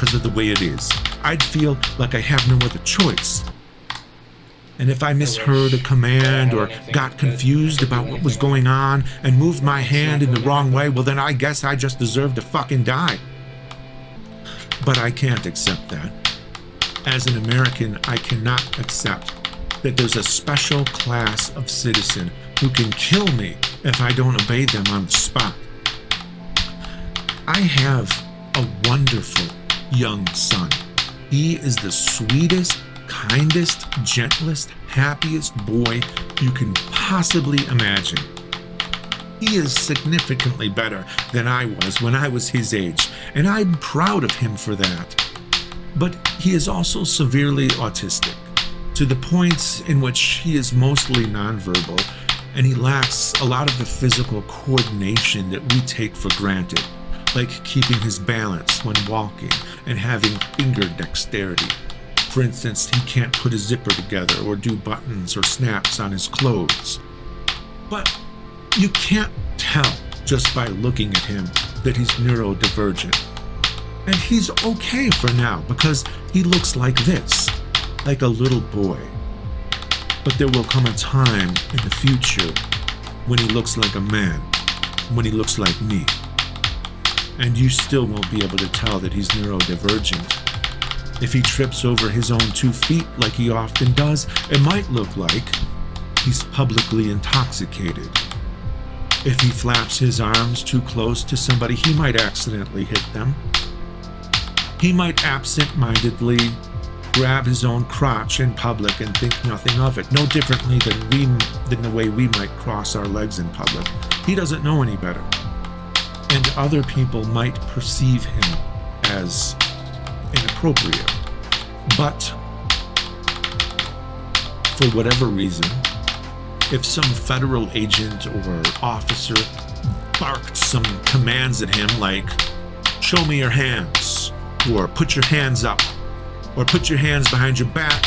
because of the way it is. I'd feel like I have no other choice. And if I misheard a command or got confused about what was going on and moved my hand in the wrong way, well then I guess I just deserve to fucking die. But I can't accept that. As an American, I cannot accept that there's a special class of citizen who can kill me if I don't obey them on the spot. I have a wonderful young son. He is the sweetest, kindest, gentlest, happiest boy you can possibly imagine. He is significantly better than I was when I was his age, and I'm proud of him for that. But he is also severely autistic, to the point in which he is mostly nonverbal, and he lacks a lot of the physical coordination that we take for granted, like keeping his balance when walking and having finger dexterity. For instance, he can't put a zipper together or do buttons or snaps on his clothes. But you can't tell just by looking at him that he's neurodivergent. And he's okay for now because he looks like this, like a little boy. But there will come a time in the future when he looks like a man, when he looks like me. And you still won't be able to tell that he's neurodivergent. If he trips over his own 2 feet like he often does, it might look like he's publicly intoxicated. If he flaps his arms too close to somebody, he might accidentally hit them. He might absent-mindedly grab his own crotch in public and think nothing of it, no differently than the way we might cross our legs in public. He doesn't know any better. And other people might perceive him as inappropriate. But for whatever reason, if some federal agent or officer barked some commands at him like, show me your hands, or put your hands up, or put your hands behind your back,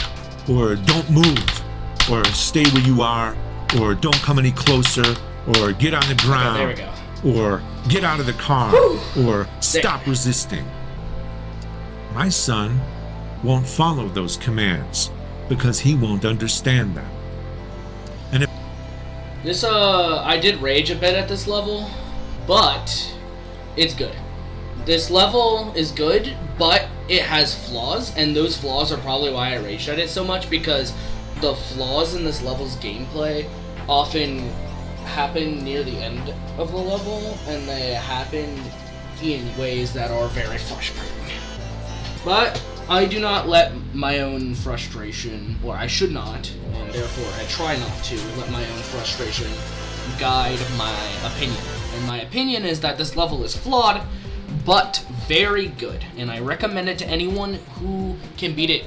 or don't move, or stay where you are, or don't come any closer, or get on the ground, there we go. or get out of the car, or stop resisting. My son won't follow those commands because he won't understand them. And if This, I did rage a bit at this level, but it's good. This level is good, but it has flaws, and those flaws are probably why I raged at it so much, because the flaws in this level's gameplay often happen near the end of the level, and they happen in ways that are very frustrating. But I do not let my own frustration, or I should not, and therefore I try not to let my own frustration guide my opinion. And my opinion is that this level is flawed, but very good, and I recommend it to anyone who can beat it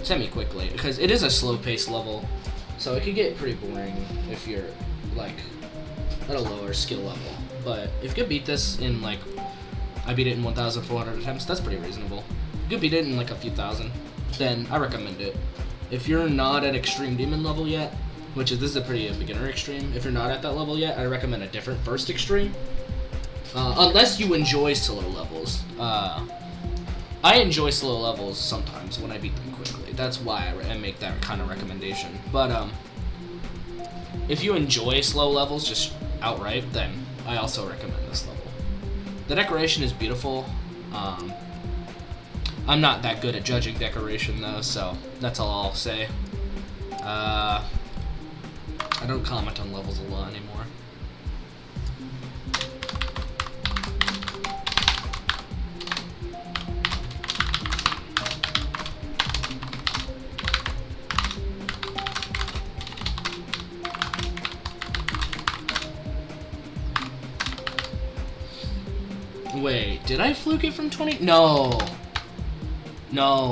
semi-quickly, because it is a slow-paced level, so it can get pretty boring if you're, like, at a lower skill level. But if you could beat this in, like, I beat it in 1,400 attempts, that's pretty reasonable. If you could beat it in, like, a few thousand, then I recommend it. If you're not at Extreme Demon level yet, which is, this is a pretty beginner Extreme, if you're not at that level yet, I recommend a different first Extreme. Unless you enjoy slow levels. I enjoy slow levels sometimes when I beat them quickly. That's why I make that kind of recommendation. But if you enjoy slow levels just outright, then I also recommend this level. The decoration is beautiful. I'm not that good at judging decoration though, so that's all I'll say. I don't comment on levels a lot anymore. Wait, did I fluke it from 20? No,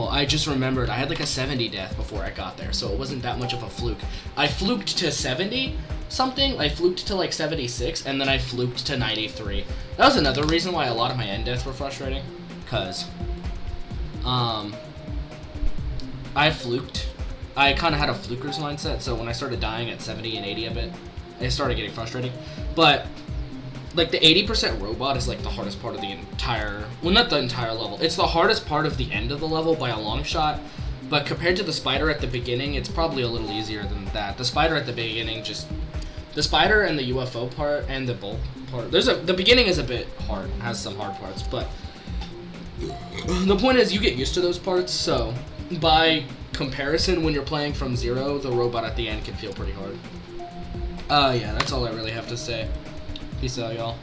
I just remembered. I had like a 70 death before I got there, so it wasn't that much of a fluke. I fluked to 70 something, I fluked to like 76, and then I fluked to 93. That was another reason why a lot of my end deaths were frustrating, because I fluked. I kind of had a fluker's mindset, so when I started dying at 70 and 80 of it, it started getting frustrating. But like the 80% robot is like the hardest part of the entire, well, not the entire level. It's the hardest part of the end of the level by a long shot. But compared to the spider at the beginning, it's probably a little easier than that. The spider at the beginning the spider and the UFO part and the bulk part. The beginning is a bit hard, has some hard parts, but the point is you get used to those parts. So by comparison, when you're playing from 0, the robot at the end can feel pretty hard. Yeah, that's all I really have to say. Peace out, y'all.